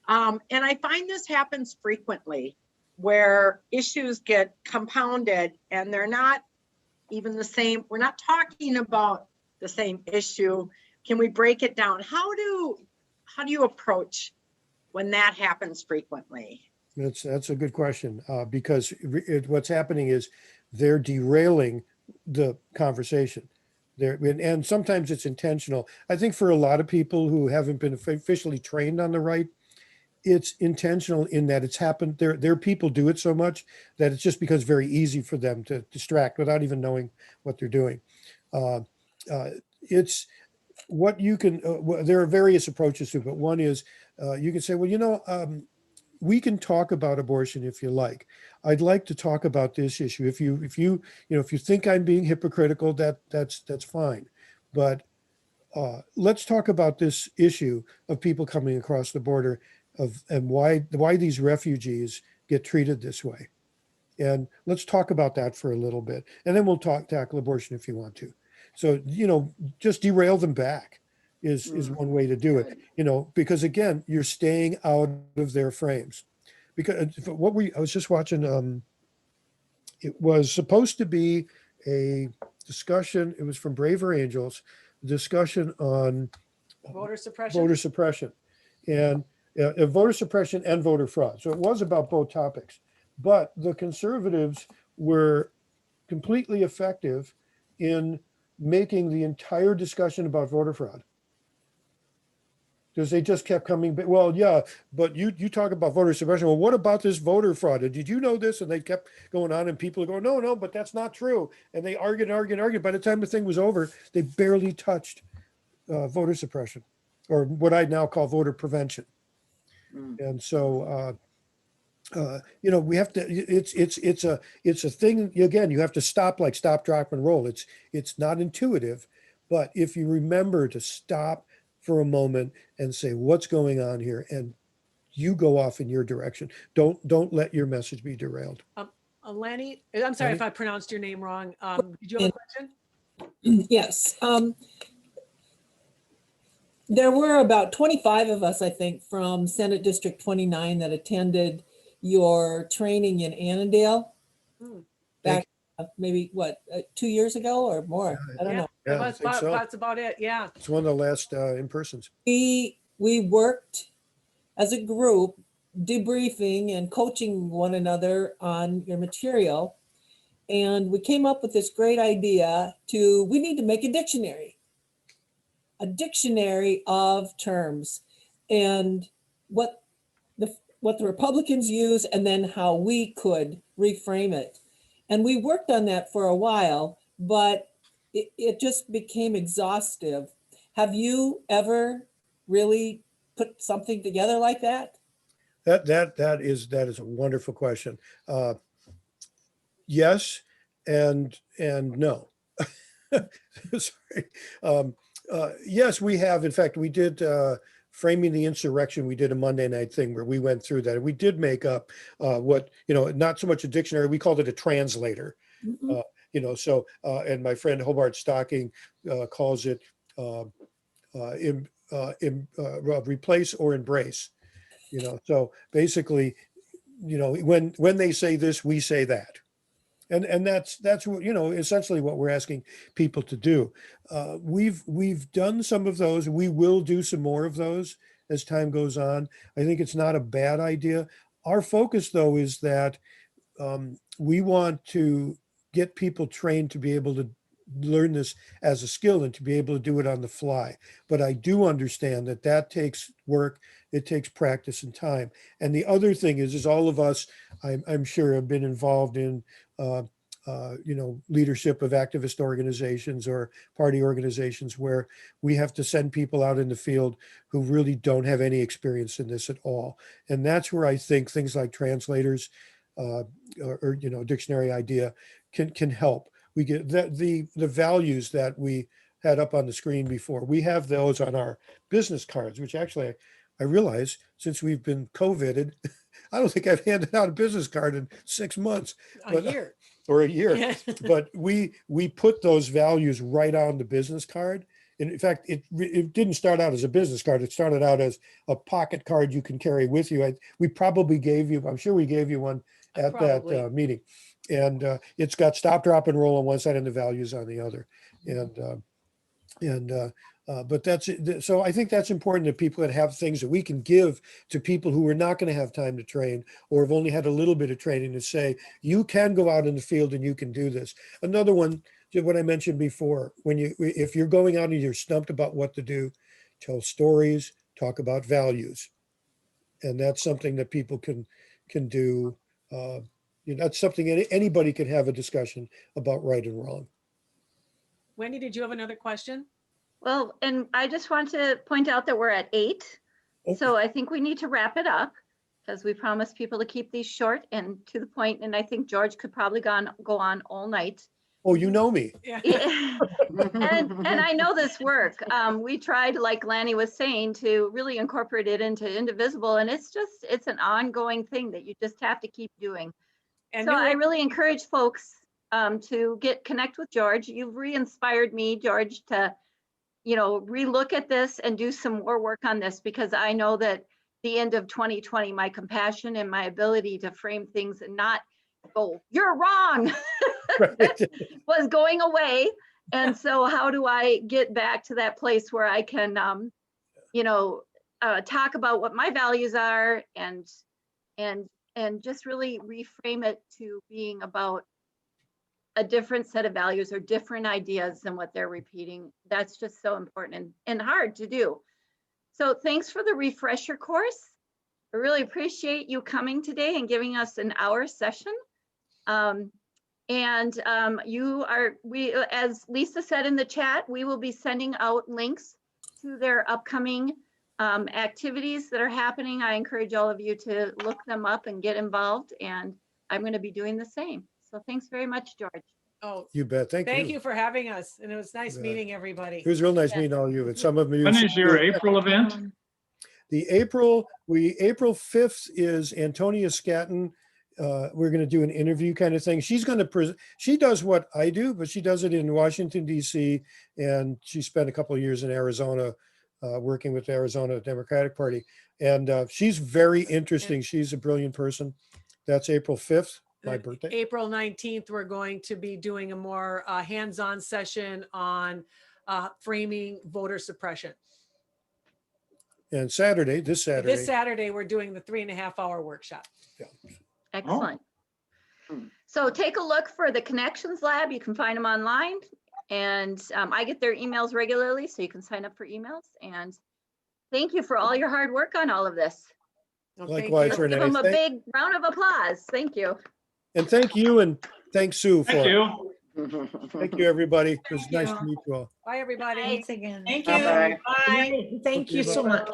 And I find this happens frequently where issues get compounded and they're not even the same. We're not talking about the same issue. Can we break it down? How do you approach when that happens frequently? That's a good question, because what's happening is they're derailing the conversation. And sometimes it's intentional. I think for a lot of people who haven't been officially trained on the right, it's intentional in that it's happened. Their people do it so much that it's just becomes very easy for them to distract without even knowing what they're doing. It's what you can. There are various approaches to it, but one is you can say, well, we can talk about abortion if you like. I'd like to talk about this issue. If you think I'm being hypocritical, that's fine. But let's talk about this issue of people coming across the border and why these refugees get treated this way. And let's talk about that for a little bit. And then we'll tackle abortion if you want to. So, just derail them back is one way to do it, because again, you're staying out of their frames. Because I was just watching, it was supposed to be a discussion. It was from Braver Angels, discussion on Voter suppression. voter suppression and voter suppression and voter fraud. So it was about both topics, but the conservatives were completely effective in making the entire discussion about voter fraud. Because they just kept coming, but well, yeah, but you talk about voter suppression. Well, what about this voter fraud? Did you know this? And they kept going on, and people are going, no, but that's not true. And they argued. By the time the thing was over, they barely touched voter suppression, or what I now call voter prevention. And so, we have to. It's a thing. Again, you have to stop, drop, and roll. It's not intuitive, but if you remember to stop for a moment and say, what's going on here? And you go off in your direction. Don't let your message be derailed. Lenny, I'm sorry if Lenny? I pronounced your name wrong. Did you have a question? Yes. There were about 25 of us, I think, from Senate District 29 that attended your training in Annandale Hmm. back maybe what, 2 years ago or more? I don't Yeah, know. Yeah, I that's think so. that's about it. Yeah. It's one of the last in-persons. We worked as a group, debriefing and coaching one another on your material. And we came up with this great idea we need to make a dictionary of terms and what the Republicans use and then how we could reframe it. And we worked on that for a while, but it just became exhaustive. Have you ever really put something together like that? That is a wonderful question. Yes, and no. Sorry. Yes, we have. In fact, we did framing the insurrection. We did a Monday night thing where we went through that. And we did make up not so much a dictionary. We called it a translator. Mhm. And my friend Hobart Stocking calls it replace or embrace. So basically, when they say this, we say that. And that's what, essentially what we're asking people to do. We've done some of those. We will do some more of those as time goes on. I think it's not a bad idea. Our focus, though, is that we want to get people trained to be able to learn this as a skill and to be able to do it on the fly. But I do understand that takes work. It takes practice and time. And the other thing is all of us, I'm sure, have been involved in leadership of activist organizations or party organizations where we have to send people out in the field who really don't have any experience in this at all. And that's where I think things like translators or dictionary idea can help. We get the values that we had up on the screen before. We have those on our business cards, which actually I realize since we've been COVIDed, I don't think I've handed out a business card in 6 months. A year. Or a year. Yeah. But we put those values right on the business card. And in fact, it didn't start out as a business card. It started out as a pocket card you can carry with you. We probably gave you, I'm sure we gave you one at Probably. that meeting. And it's got stop, drop, and roll on one side and the values on the other. But that's it. So I think that's important that people that have things that we can give to people who are not going to have time to train or have only had a little bit of training to say, you can go out in the field and you can do this. Another one, what I mentioned before, if you're going out and you're stumped about what to do, tell stories, talk about values. And that's something that people can do. That's something anybody can have a discussion about right and wrong. Wendy, did you have another question? Well, and I just want to point out that we're at 8. Okay. So I think we need to wrap it up because we promised people to keep these short and to the point. And I think George could probably go on all night. Oh, you know me. Yeah. And I know this work. We tried, like Lanny was saying, to really incorporate it into Indivisible. And it's an ongoing thing that you just have to keep doing. And So I really encourage folks to connect with George. You've re-inspired me, George, to relook at this and do some more work on this, because I know that the end of 2020, my compassion and my ability to frame things and not go, you're wrong, was going away. And so how do I get back to that place where I can, talk about what my values are and just really reframe it to being about a different set of values or different ideas than what they're repeating. That's just so important and hard to do. So thanks for the refresher course. I really appreciate you coming today and giving us an hour session. As Lisa said in the chat, we will be sending out links to their upcoming activities that are happening. I encourage all of you to look them up and get involved, and I'm going to be doing the same. So thanks very much, George. Oh, You bet. Thank you. thank you for having us. And it was nice Yeah. meeting everybody. It was real nice meeting all of you. And some of you. When is your April event? The April 5th is Antonia Scatton we're going to do an interview kind of thing. She's going to present. She does what I do, but she does it in Washington, D.C. And she spent a couple of years in Arizona working with the Arizona Democratic Party. And she's very interesting. She's a brilliant person. That's April 5th, my birthday. April 19th, we're going to be doing a more hands-on session on framing voter suppression. And Saturday, this Saturday. This Saturday, we're doing the 3.5-hour workshop. Excellent. So take a look for the Connections Lab. You can find them online. And I get their emails regularly, so you can sign up for emails. And thank you for all your hard work on all of this. Well, thank Likewise, you. Renee. Give them a big round of applause. Thank you. And thank you, and thanks, Sue. Thank For it. you. Thank you, everybody. It was Thank nice you. to meet you all. Bye, everybody. Thanks again. Thank you. Bye-bye. Bye. Thank you so much.